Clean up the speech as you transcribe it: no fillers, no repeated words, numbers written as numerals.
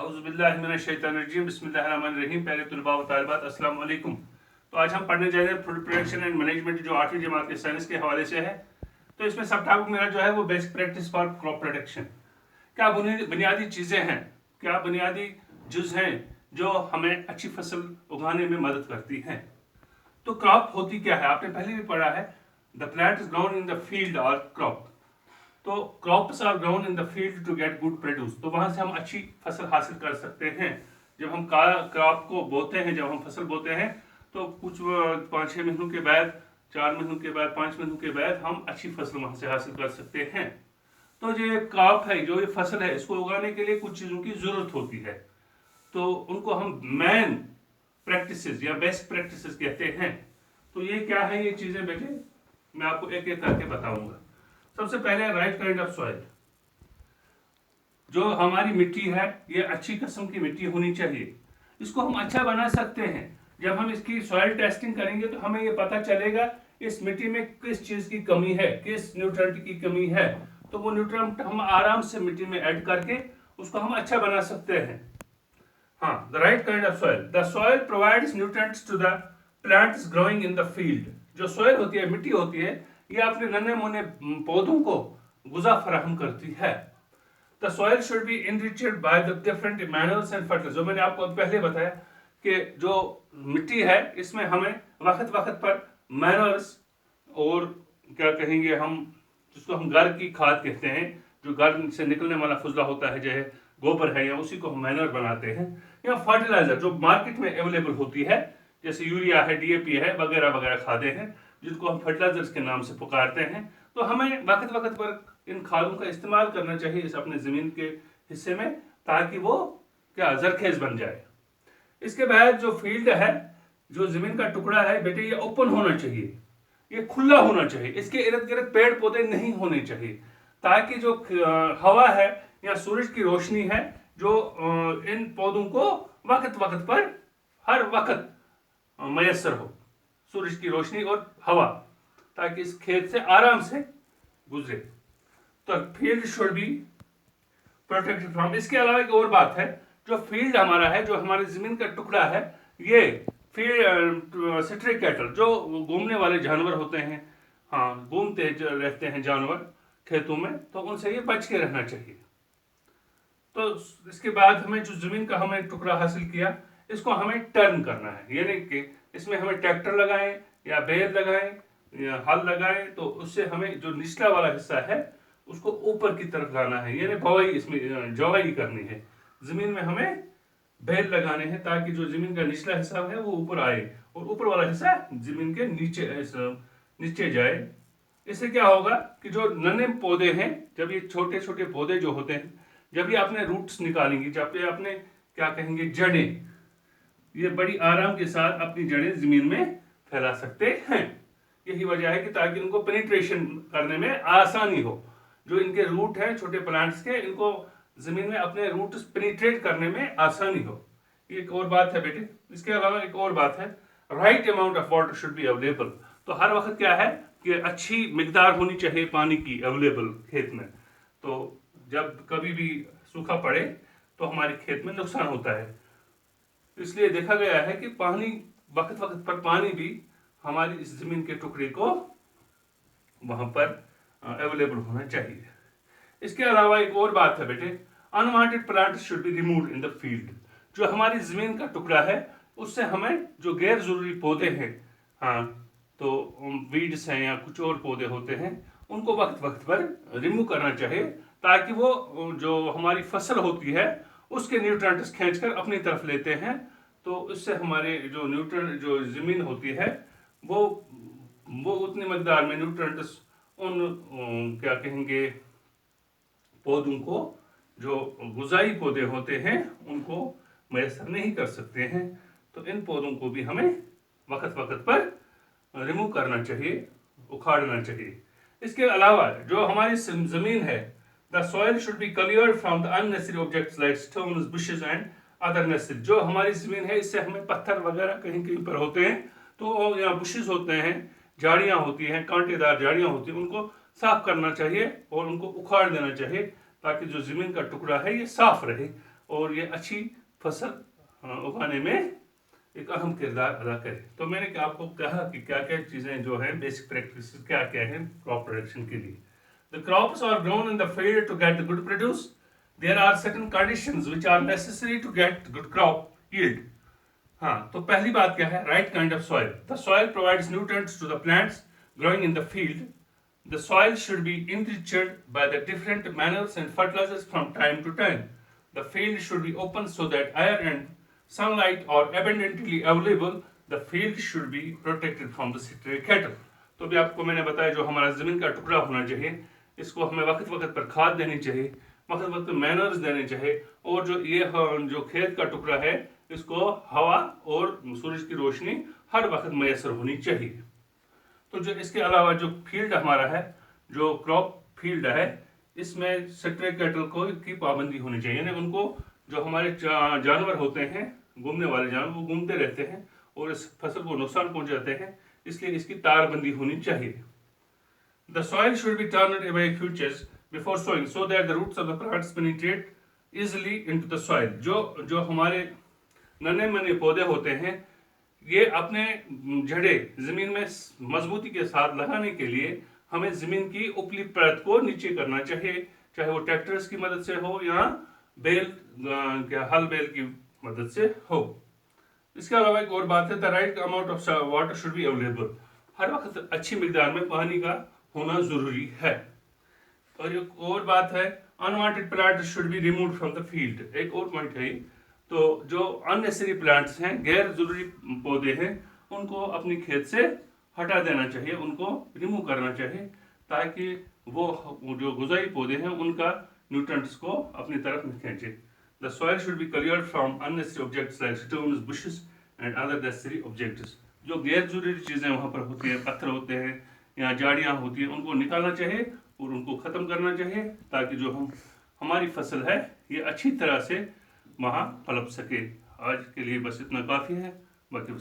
औज़ुबिल्लाहिमिनश्शैतानिर्रजीम बिस्मिल्लाहिर्रहमानिर्रहीम। प्यारे तलबा व तालिबात, अस्सलाम वालेकुम। तो आज हम पढ़ने जा रहे हैं फूड प्रोडक्शन एंड मैनेजमेंट, जो 8वीं जमात के साइंस के हवाले से है। तो इसमें सब टॉपिक मेरा जो है वो basic practice for crop production. क्या बुनियादी चीज़ें हैं, क्या बुनियादी जुज़ हैं जो हमें अच्छी फसल उगाने में मदद करती हैं। तो क्रॉप होती क्या है, आपने पहले भी पढ़ा है, the plant is grown in the field और क्रॉप। तो crops are grown in the field to get good produce. तो वहां से हम अच्छी फसल हासिल कर सकते हैं। जब हम क्रॉप को बोते हैं, जब हम फसल बोते हैं, तो कुछ 5-6 महीनों के बाद, 4 महीनों के बाद, 5 महीनों के बाद हम अच्छी फसल वहां से हासिल कर सकते हैं। तो जो ये क्रॉप है, जो ये फसल है, इसको उगाने के लिए कुछ चीज़ों की ज़रूरत होती है। तो उनको हम मेन प्रैक्टिसेस या बेस्ट प्रैक्टिसेस कहते हैं। तो ये क्या है, ये चीज़ें बेटे मैं आपको एक एक करके बताऊंगा। सबसे पहले राइट काइंड ऑफ सॉइल। जो हमारी मिट्टी है, ये अच्छी किस्म की मिट्टी होनी चाहिए। इसको हम अच्छा बना सकते हैं। जब हम इसकी सॉइल टेस्टिंग करेंगे तो हमें ये पता चलेगा इस मिट्टी में किस चीज़ की कमी है, किस न्यूट्रेंट की कमी है। तो वो न्यूट्रेंट हम आराम से मिट्टी में ऐड करके उसको हम अच्छा बना सकते हैं। हाँ, the right kind of soil. The soil provides nutrients to the plants growing in the field. जो सॉइल होती है, मिट्टी होती है, ये अपने नन्हे मुन्ने पौधों को गुज़ा फराहम करती है। The soil should be enriched by the different minerals and fertilisers. जो मैंने आपको पहले बताया कि जो मिट्टी है, इसमें हमें वक्त वक्त पर मिनरल्स और क्या कहेंगे हम, जिसको हम घर की खाद कहते हैं, जो घर से निकलने वाला फुजला होता है, जो गोबर है, या उसी को हम मैनर बनाते हैं, या फर्टिलाइजर जो मार्केट में अवेलेबल होती है, जैसे यूरिया है, डीएपी है, वगैरह वगैरह खादें हैं, जिनको हम फर्टिलाइजर्स के नाम से पुकारते हैं। तो हमें वक्त वक्त पर इन खादों का इस्तेमाल करना चाहिए इस अपने ज़मीन के हिस्से में, ताकि वो क्या जरखेज बन जाए। इसके बाद जो फील्ड है, जो ज़मीन का टुकड़ा है बेटे, ये ओपन होना चाहिए, ये खुला होना चाहिए। इसके इर्द गिर्द पेड़ पौधे नहीं होने चाहिए, ताकि जो हवा है या सूरज की रोशनी है, जो इन पौधों को वक्त वक्त पर हर वक्त मैसर हो, सूरज की रोशनी और हवा, ताकि इस खेत से आराम से गुजरे। तो field should be protected from. इसके अलावा एक और बात है, जो फील्ड हमारा है, जो हमारी जमीन का टुकड़ा है, ये फील्ड स्ट्रे कैटल, जो घूमने वाले जानवर होते हैं, हाँ, घूमते रहते हैं जानवर खेतों में, तो उनसे ये बच के रहना चाहिए। तो इसके बाद हमें जो जमीन का हमें टुकड़ा हासिल किया, इसको हमें टर्न करना है, यानी कि इसमें हमें ट्रैक्टर लगाएं या बैल लगाएं या हल लगाएं, तो उससे हमें जो निचला वाला हिस्सा है उसको ऊपर की तरफ लाना है, यानी बवाई, इसमें जवाई करनी है। जमीन में हमें बैल लगाने हैं, ताकि जो जमीन का निचला हिस्सा है वो ऊपर आए और ऊपर वाला हिस्सा जमीन के नीचे जाए। इससे क्या होगा कि जो नन्हे पौधे हैं, जब ये छोटे छोटे पौधे जो होते हैं, जब ये अपने रूट्स निकालेंगे, जब ये अपने क्या कहेंगे जड़ें, ये बड़ी आराम के साथ अपनी जड़ें जमीन में फैला सकते हैं। यही वजह है कि ताकि इनको पेनिट्रेशन करने में आसानी हो। जो इनके रूट हैं छोटे प्लांट्स के, इनको जमीन में अपने रूट्स पेनिट्रेट करने में आसानी हो। एक और बात है बेटे, इसके अलावा एक और बात है, right amount of water should be available. तो हर वक्त क्या है कि अच्छी मिकदार होनी चाहिए पानी की अवेलेबल खेत में। तो जब कभी भी सूखा पड़े तो हमारे खेत में नुकसान होता है। इसलिए देखा गया है कि पानी, वक्त वक्त पर पानी भी हमारी इस जमीन के टुकड़े को वहां पर अवेलेबल होना चाहिए। इसके अलावा एक और बात है बेटे, unwanted plants should be removed in the field. जो हमारी जमीन का टुकड़ा है, उससे हमें जो गैर जरूरी पौधे हैं, हाँ, तो वीड्स हैं या कुछ और पौधे होते हैं, उनको वक्त वक्त पर रिमूव करना चाहिए, ताकि वो जो हमारी फसल होती है उसके न्यूट्रेंट्स खींचकर अपनी तरफ लेते हैं। तो इससे हमारे जो न्यूट्रेंट, जो जमीन होती है, वो उतनी मकदार में न्यूट्रेंट्स उन क्या कहेंगे पौधों को, जो गुजाई पौधे होते हैं, उनको मैसर नहीं कर सकते हैं। तो इन पौधों को भी हमें वक्त वक्त पर रिमूव करना चाहिए, उखाड़ना चाहिए। इसके अलावा जो हमारी जमीन है, the soil should be cleared from the unnecessary objects like stones, bushes and other necessary. जो हमारी जमीन है, इससे हमें पत्थर वगैरह कहीं कहीं पर होते हैं, तो या बुशेस होते हैं, झाड़ियाँ होती हैं, कांटेदार झाड़ियाँ होती हैं, उनको साफ करना चाहिए और उनको उखाड़ देना चाहिए, ताकि जो जमीन का टुकड़ा है ये साफ रहे اور ये अच्छी फसल उगाने में एक अहम किरदार अदा करे। तो मैंने आपको कहा कि क्या क्या चीज़ें जो हैं बेसिक प्रैक्टिस क्या क्या हैं क्रॉप प्रोडक्शन के लिए। The crops are grown in the field to get the good produce. There are certain conditions which are necessary to get good crop yield. हाँ, तो पहली बात क्या है? Right kind of soil. The soil provides nutrients to the plants growing in the field. The soil should be enriched by the different manures and fertilizers from time to time. The field should be open so that air and sunlight are abundantly available. The field should be protected from the stray cattle. तो भी आपको मैंने बताया जो हमारा ज़मीन का टुकड़ा होना चाहिए, इसको हमें वक्त वक्त पर खाद देनी चाहिए, वक्त वक्त पर मैनर्स देने चाहिए, और जो खेत का टुकड़ा है इसको हवा और सूरज की रोशनी हर वक्त मैसर होनी चाहिए। तो जो इसके अलावा जो फील्ड हमारा है, जो क्रॉप फील्ड है, इसमें स्ट्रे कैटल की पाबंदी होनी चाहिए, यानी उनको जो हमारे जानवर होते हैं, घूमने वाले जानवर, वो घूमते रहते हैं और इस फसल को नुकसान पहुंचाते हैं, इसलिए इसकी तारबंदी होनी चाहिए। The soil should be turned away futures before sowing so that the roots of the plants penetrate easily into the soil. जो हमारे नन्हे मुन्ने पौधे होते हैं, ये अपने जड़ें जमीन में मजबूती के साथ लगाने के लिए हमें जमीन की उपली परत को नीचे करना चाहिए, चाहे वो ट्रैक्टर्स की मदद से हो या हल बैल की मदद से हो। इसके अलावा एक और बात है, the right amount of water should be available. हर वक्त अच्छी मिकदार में पानी का होना जरूरी है। और एक और बात है, unwanted plant should be removed from the field. एक और पॉइंट है, तो जो अननेसेसरी प्लांट्स हैं, गैर जरूरी पौधे हैं, उनको अपनी खेत से हटा देना चाहिए, उनको रिमूव करना चाहिए, ताकि वो जो गुजाई पौधे हैं उनका न्यूट्रिएंट्स को अपनी तरफ न खींचे। The soil should be cleared from unnecessary objects like stones, bushes and other necessary objects. जो गैर जरूरी चीज़ें वहाँ पर होती हैं, पत्थर होते हैं या झाड़ियाँ होती हैं, उनको निकालना चाहिए और उनको ख़त्म करना चाहिए, ताकि जो हमारी फसल है ये अच्छी तरह से वहाँ पनप सके। आज के लिए बस इतना काफ़ी है। बाकी